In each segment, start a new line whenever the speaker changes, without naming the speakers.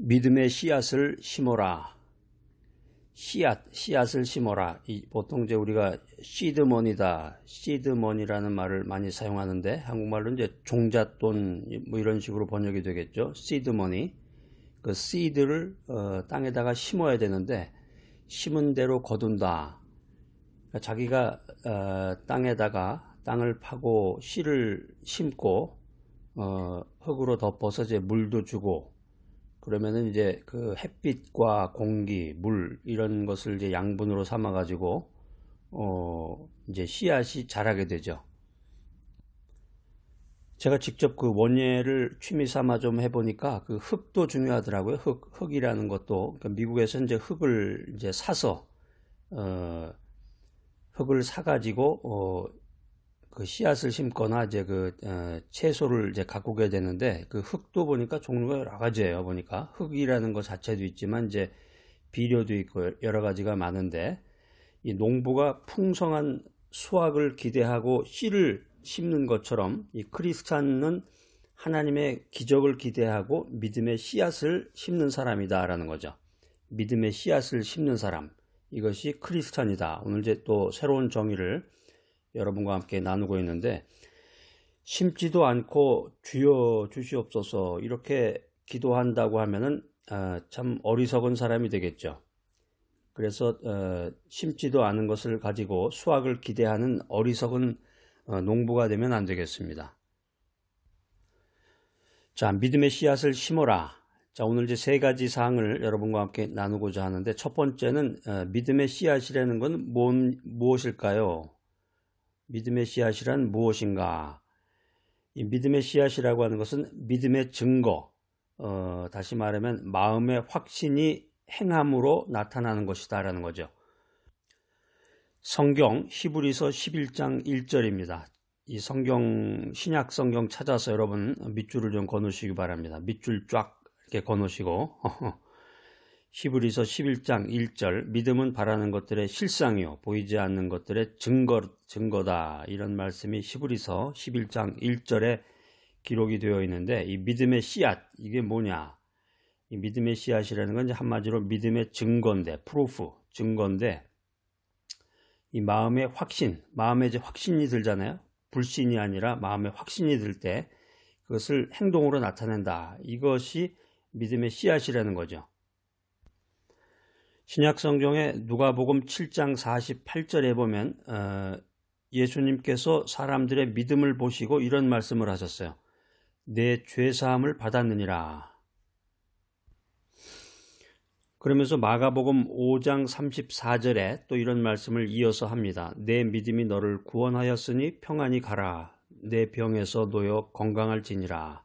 믿음의 씨앗을 심어라. 씨앗을 심어라. 보통 이제 우리가 시드머니다, 시드머니라는 말을 많이 사용하는데 한국말로 이제 종잣돈 뭐 이런 식으로 번역이 되겠죠. 시드머니. 그 씨드를 땅에다가 심어야 되는데 심은 대로 거둔다. 그러니까 자기가 땅에다가 땅을 파고 씨를 심고 흙으로 덮어서 이제 물도 주고 그러면은 이제 그 햇빛과 공기, 물 이런 것을 이제 양분으로 삼아 가지고 이제 씨앗이 자라게 되죠. 제가 직접 그 원예를 취미 삼아 좀 해보니까 그 흙도 중요하더라고요. 흙이라는 것도. 그러니까 미국에서 이제 흙을 이제 사서 흙을 사가지고 그 씨앗을 심거나 이제 그 채소를 이제 가꾸게 되는데 그 흙도 보니까 종류가 여러 가지예요. 보니까 흙이라는 것 자체도 있지만 이제 비료도 있고 여러 가지가 많은데 이 농부가 풍성한 수확을 기대하고 씨를 심는 것처럼 이 크리스찬은 하나님의 기적을 기대하고 믿음의 씨앗을 심는 사람이다라는 거죠. 믿음의 씨앗을 심는 사람, 이것이 크리스찬이다. 오늘 이제 또 새로운 정의를 여러분과 함께 나누고 있는데, 심지도 않고 주여 주시옵소서 이렇게 기도한다고 하면은 참 어리석은 사람이 되겠죠. 그래서 심지도 않은 것을 가지고 수확을 기대하는 어리석은 농부가 되면 안 되겠습니다. 자, 믿음의 씨앗을 심어라. 자, 오늘 이제 세 가지 사항을 여러분과 함께 나누고자 하는데, 첫 번째는 믿음의 씨앗이라는 건 무엇일까요? 믿음의 씨앗이란 무엇인가? 이 믿음의 씨앗이라고 하는 것은 믿음의 증거, 다시 말하면 마음의 확신이 행함으로 나타나는 것이다 라는 거죠. 성경 히브리서 11장 1절입니다. 이 성경, 신약 성경 찾아서 여러분 밑줄을 좀 거놓으시기 바랍니다. 밑줄 쫙 이렇게 거놓으시고 히브리서 11장 1절, 믿음은 바라는 것들의 실상이요 보이지 않는 것들의 증거다, 이런 말씀이 히브리서 11장 1절에 기록이 되어 있는데, 이 믿음의 씨앗, 이게 뭐냐? 이 믿음의 씨앗이라는 건 이제 한마디로 믿음의 증거인데, 프루프, 증거인데, 이 마음의 확신, 마음에 이제 확신이 들잖아요. 불신이 아니라 마음의 확신이 들 때 그것을 행동으로 나타낸다. 이것이 믿음의 씨앗이라는 거죠. 신약 성경의 누가복음 7장 48절에 보면 예수님께서 사람들의 믿음을 보시고 이런 말씀을 하셨어요. 내 죄사함을 받았느니라. 그러면서 마가복음 5장 34절에 또 이런 말씀을 이어서 합니다. 내 믿음이 너를 구원하였으니 평안히 가라. 내 병에서 놓여 건강할지니라.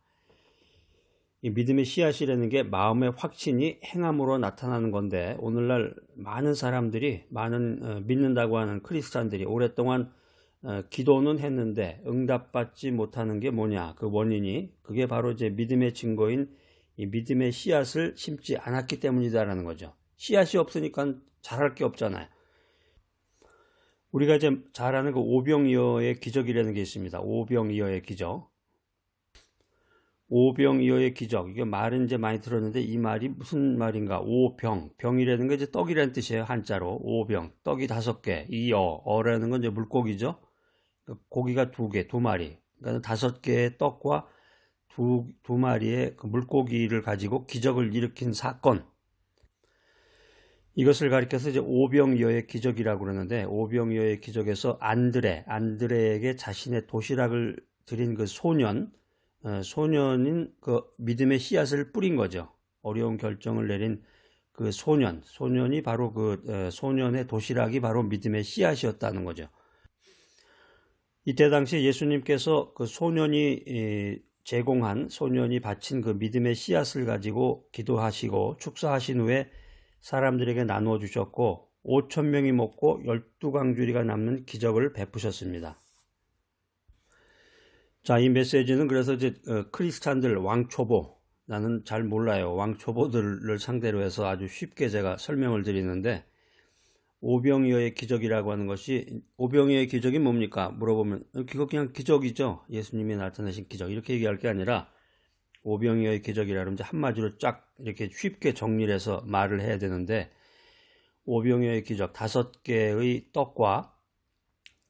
이 믿음의 씨앗이라는 게 마음의 확신이 행함으로 나타나는 건데, 오늘날 많은 사람들이, 믿는다고 하는 크리스찬들이 오랫동안 기도는 했는데 응답받지 못하는 게 뭐냐? 그 원인이, 그게 바로 이제 믿음의 증거인 이 믿음의 씨앗을 심지 않았기 때문이다라는 거죠. 씨앗이 없으니까 잘할 게 없잖아요. 우리가 이제 잘 아는 그 오병이어의 기적이라는 게 있습니다. 오병이어의 기적. 오병이어의 기적. 이게 말은 이제 많이 들었는데 이 말이 무슨 말인가? 오병. 병이라는 게 이제 떡이라는 뜻이에요. 한자로. 오병. 떡이 5개. 어라는 건 이제 물고기죠. 고기가 2개, 2마리. 그러니까 5개의 떡과 두 마리의 그 물고기를 가지고 기적을 일으킨 사건. 이것을 가리켜서 이제 오병이어의 기적이라고 그러는데, 오병이어의 기적에서 안드레에게 자신의 도시락을 드린 그 소년인 그 믿음의 씨앗을 뿌린 거죠. 어려운 결정을 내린 그 소년이 바로 그 소년의 도시락이 바로 믿음의 씨앗이었다는 거죠. 이때 당시에 예수님께서 그 소년이 바친 그 믿음의 씨앗을 가지고 기도하시고 축사하신 후에 사람들에게 나누어 주셨고 5,000명이 먹고 12강줄이가 남는 기적을 베푸셨습니다. 자, 이 메시지는 그래서 이제 크리스찬들 왕초보, 나는 잘 몰라요. 왕초보들을 상대로 해서 아주 쉽게 제가 설명을 드리는데, 오병이어의 기적이라고 하는 것이, 오병이어의 기적이 뭡니까? 물어보면 그거 그냥 기적이죠. 예수님이 나타나신 기적, 이렇게 얘기할 게 아니라 오병이어의 기적이라 그러면 이제 한마디로 쫙 이렇게 쉽게 정리를 해서 말을 해야 되는데, 오병이어의 기적, 5개의 떡과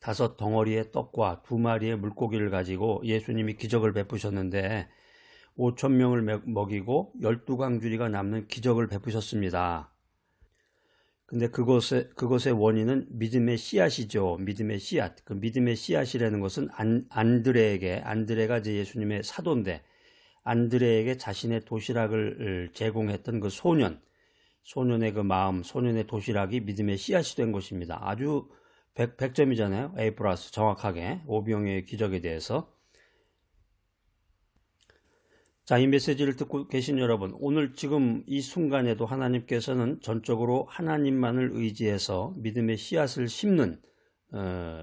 5덩어리의 떡과 2마리의 물고기를 가지고 예수님이 기적을 베푸셨는데 5,000명을 먹이고 12광주리가 남는 기적을 베푸셨습니다. 근데 그것의 원인은 믿음의 씨앗이죠. 믿음의 씨앗. 그 믿음의 씨앗이라는 것은 안드레가 이제 예수님의 사도인데, 안드레에게 자신의 도시락을 제공했던 그 소년의 그 마음, 소년의 도시락이 믿음의 씨앗이 된 것입니다. 아주 100점이잖아요. A+, 정확하게. 오병이어의 기적에 대해서. 자, 이 메시지를 듣고 계신 여러분, 오늘 지금 이 순간에도 하나님께서는 전적으로 하나님만을 의지해서 믿음의 씨앗을 심는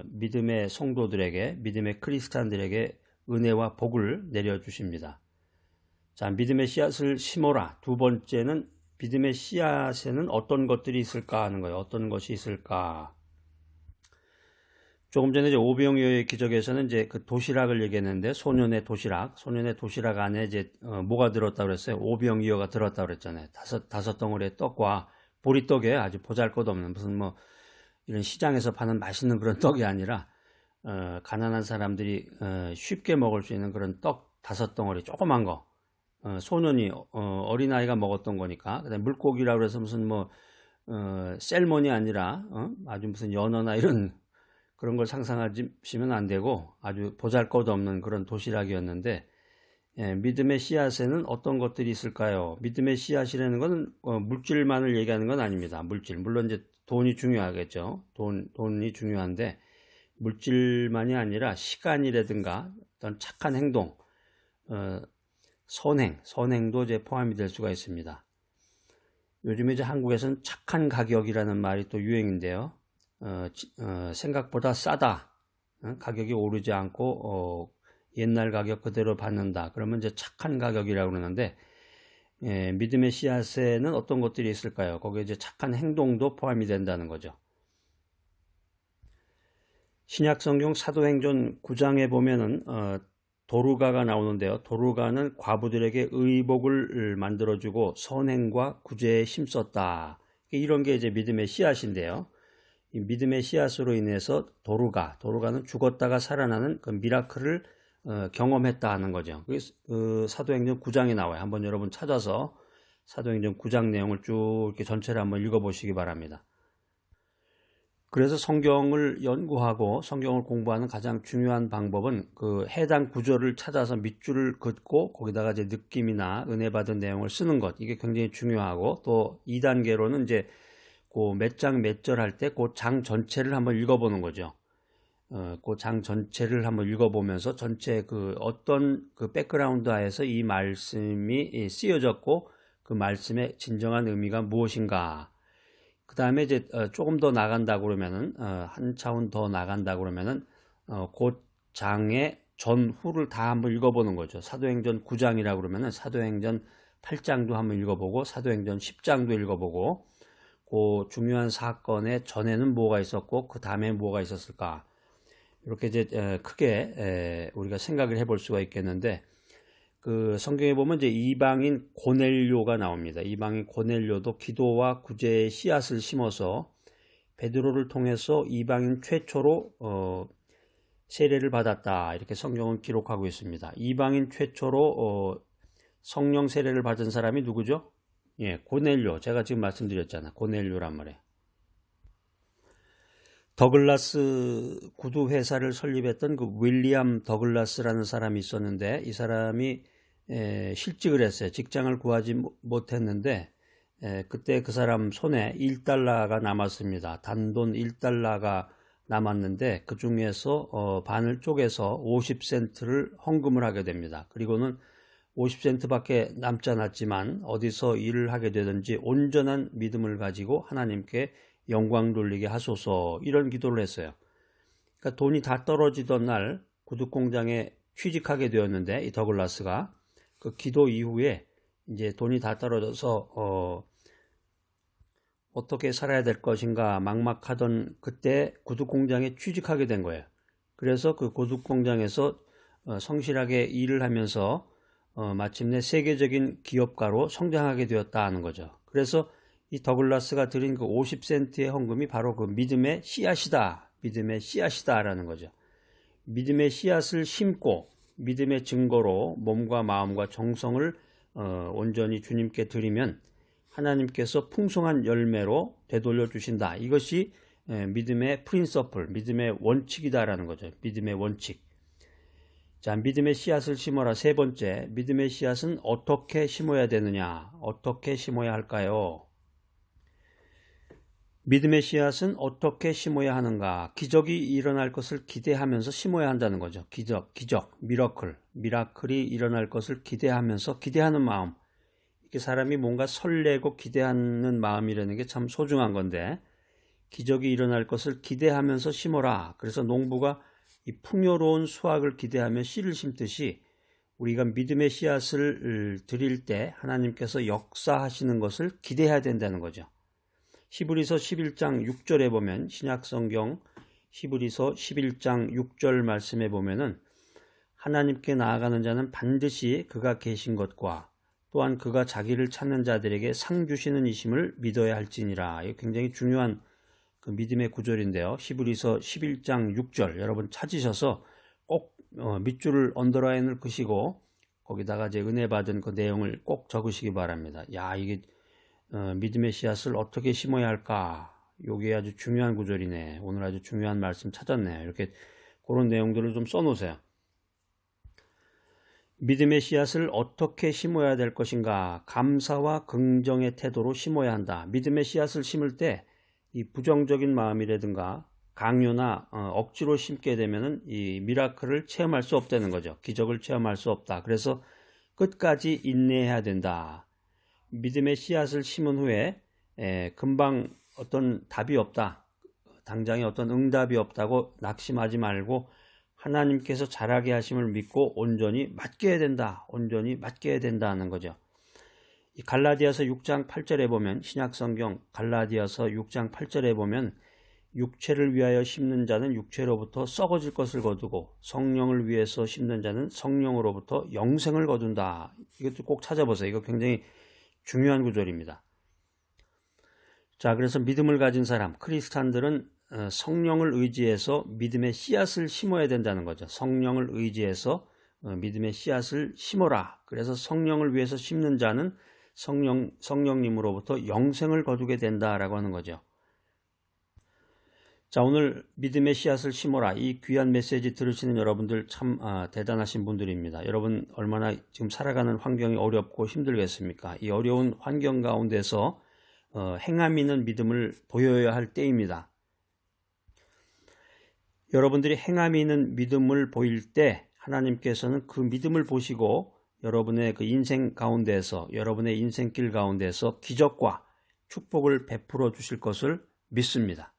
믿음의 성도들에게, 믿음의 크리스찬들에게 은혜와 복을 내려주십니다. 자, 믿음의 씨앗을 심어라. 두 번째는 믿음의 씨앗에는 어떤 것들이 있을까 하는 거예요. 어떤 것이 있을까? 조금 전에 이제 오병이어의 기적에서는 이제 그 도시락을 얘기했는데, 소년의 도시락 안에 이제 뭐가 들었다고 그랬어요? 오병이어가 들었다고 그랬잖아요. 다섯 덩어리의 떡과 보리떡에 아주 보잘것없는 무슨 뭐 이런 시장에서 파는 맛있는 그런 떡이 아니라 가난한 사람들이 쉽게 먹을 수 있는 그런 떡 5덩어리 조그만 거, 소년이 어린아이가 먹었던 거니까. 그다음에 물고기라고 해서 무슨 뭐 셀몬이 아니라 아주 무슨 연어나 이런 그런 걸 상상하시면 안 되고 아주 보잘것없는 그런 도시락이었는데, 믿음의 씨앗에는 어떤 것들이 있을까요? 믿음의 씨앗이라는 것은 물질만을 얘기하는 건 아닙니다. 물론 이제 돈이 중요하겠죠. 돈이 중요한데, 물질만이 아니라 시간이라든가 어떤 착한 행동, 선행도 이제 포함이 될 수가 있습니다. 요즘에 이제 한국에서는 착한 가격이라는 말이 또 유행인데요. 생각보다 싸다, 가격이 오르지 않고 옛날 가격 그대로 받는다, 그러면 이제 착한 가격이라고 그러는데, 믿음의 씨앗에는 어떤 것들이 있을까요? 거기에 이제 착한 행동도 포함이 된다는 거죠. 신약성경 사도행전 9장에 보면은 도르가가 나오는데요. 도르가는 과부들에게 의복을 만들어주고 선행과 구제에 힘썼다. 이런 게 이제 믿음의 씨앗인데요. 이 믿음의 씨앗으로 인해서 도르가는 죽었다가 살아나는 그 미라클을 경험했다 하는 거죠. 그 사도행전 9장에 나와요. 한번 여러분 찾아서 사도행전 9장 내용을 쭉 이렇게 전체를 한번 읽어보시기 바랍니다. 그래서 성경을 연구하고 성경을 공부하는 가장 중요한 방법은 그 해당 구절을 찾아서 밑줄을 긋고 거기다가 이제 느낌이나 은혜 받은 내용을 쓰는 것, 이게 굉장히 중요하고, 또 2단계로는 이제 그 몇 장 몇 절 할 때 그 장 전체를 한번 읽어보는 거죠. 그 장 전체를 한번 읽어보면서 전체 그 어떤 그 백그라운드 하에서 이 말씀이 쓰여졌고 그 말씀의 진정한 의미가 무엇인가. 그 다음에 이제 조금 더 나간다고 그러면은 한 차원 더 나간다고 그러면은 그 장의 전후를 다 한번 읽어보는 거죠. 사도행전 9장이라고 그러면은 사도행전 8장도 한번 읽어보고 사도행전 10장도 읽어보고, 그 중요한 사건의 전에는 뭐가 있었고 그 다음에 뭐가 있었을까, 이렇게 이제 크게 우리가 생각을 해볼 수가 있겠는데, 그 성경에 보면 이제 이방인 고넬료가 나옵니다. 이방인 고넬료도 기도와 구제의 씨앗을 심어서 베드로를 통해서 이방인 최초로 세례를 받았다, 이렇게 성경은 기록하고 있습니다. 이방인 최초로 성령 세례를 받은 사람이 누구죠? 예, 고넬료. 제가 지금 말씀드렸잖아. 고넬료란 말이에요. 더글라스 구두 회사를 설립했던 그 윌리엄 더글라스라는 사람이 있었는데, 이 사람이 실직을 했어요. 직장을 구하지 못했는데 그때 그 사람 손에 1달러가 남았습니다. 단돈 1달러가 남았는데 그 중에서 반을 쪼개서 50센트를 헌금을 하게 됩니다. 그리고는 50센트밖에 남지 않았지만 어디서 일을 하게 되든지 온전한 믿음을 가지고 하나님께 영광 돌리게 하소서, 이런 기도를 했어요. 그러니까 돈이 다 떨어지던 날 구두공장에 취직하게 되었는데, 이 더글라스가 그 기도 이후에 이제 돈이 다 떨어져서 어떻게 살아야 될 것인가 막막하던 그때 구두공장에 취직하게 된 거예요. 그래서 그 구두공장에서 성실하게 일을 하면서 마침내 세계적인 기업가로 성장하게 되었다 하는 거죠. 그래서 이 더글라스가 드린 그 50센트의 헌금이 바로 그 믿음의 씨앗이다. 믿음의 씨앗이다라는 거죠. 믿음의 씨앗을 심고 믿음의 증거로 몸과 마음과 정성을 온전히 주님께 드리면 하나님께서 풍성한 열매로 되돌려 주신다. 이것이 믿음의 프린서플, 믿음의 원칙이다라는 거죠. 믿음의 원칙. 자, 믿음의 씨앗을 심어라. 세 번째, 믿음의 씨앗은 어떻게 심어야 되느냐? 어떻게 심어야 할까요? 믿음의 씨앗은 어떻게 심어야 하는가? 기적이 일어날 것을 기대하면서 심어야 한다는 거죠. 기적, 미라클이 일어날 것을 기대하면서 기대하는 마음. 이렇게 사람이 뭔가 설레고 기대하는 마음이라는 게 참 소중한 건데, 기적이 일어날 것을 기대하면서 심어라. 그래서 농부가 이 풍요로운 수확을 기대하며 씨를 심듯이 우리가 믿음의 씨앗을 드릴 때 하나님께서 역사하시는 것을 기대해야 된다는 거죠. 히브리서 11장 6절에 보면, 신약성경 히브리서 11장 6절 말씀에 보면은 하나님께 나아가는 자는 반드시 그가 계신 것과 또한 그가 자기를 찾는 자들에게 상 주시는 이심을 믿어야 할지니라. 이거 굉장히 중요한 그 믿음의 구절인데요. 히브리서 11장 6절 여러분 찾으셔서 꼭 밑줄을 언더라인을 그시고 거기다가 이제 은혜 받은 그 내용을 꼭 적으시기 바랍니다. 야, 이게 믿음의 씨앗을 어떻게 심어야 할까? 이게 아주 중요한 구절이네. 오늘 아주 중요한 말씀 찾았네. 이렇게 그런 내용들을 좀 써놓으세요. 믿음의 씨앗을 어떻게 심어야 될 것인가? 감사와 긍정의 태도로 심어야 한다. 믿음의 씨앗을 심을 때 이 부정적인 마음이라든가 강요나 억지로 심게 되면은 이 미라클을 체험할 수 없다는 거죠. 기적을 체험할 수 없다. 그래서 끝까지 인내해야 된다. 믿음의 씨앗을 심은 후에 금방 어떤 답이 없다. 당장에 어떤 응답이 없다고 낙심하지 말고 하나님께서 잘하게 하심을 믿고 온전히 맡겨야 된다. 온전히 맡겨야 된다는 거죠. 이 갈라디아서 6장 8절에 보면, 신약성경 갈라디아서 6장 8절에 보면 육체를 위하여 심는 자는 육체로부터 썩어질 것을 거두고 성령을 위해서 심는 자는 성령으로부터 영생을 거둔다. 이것도 꼭 찾아보세요. 이거 굉장히 중요한 구절입니다. 자, 그래서 믿음을 가진 사람, 크리스찬들은 성령을 의지해서 믿음의 씨앗을 심어야 된다는 거죠. 성령을 의지해서 믿음의 씨앗을 심어라. 그래서 성령을 위해서 심는 자는 성령님으로부터 영생을 거두게 된다라고 하는 거죠. 자, 오늘 믿음의 씨앗을 심어라. 이 귀한 메시지 들으시는 여러분들 참 대단하신 분들입니다. 여러분 얼마나 지금 살아가는 환경이 어렵고 힘들겠습니까? 이 어려운 환경 가운데서 행함 있는 믿음을 보여야 할 때입니다. 여러분들이 행함이 있는 믿음을 보일 때 하나님께서는 그 믿음을 보시고 여러분의 그 인생 가운데서, 여러분의 인생길 가운데서 기적과 축복을 베풀어 주실 것을 믿습니다.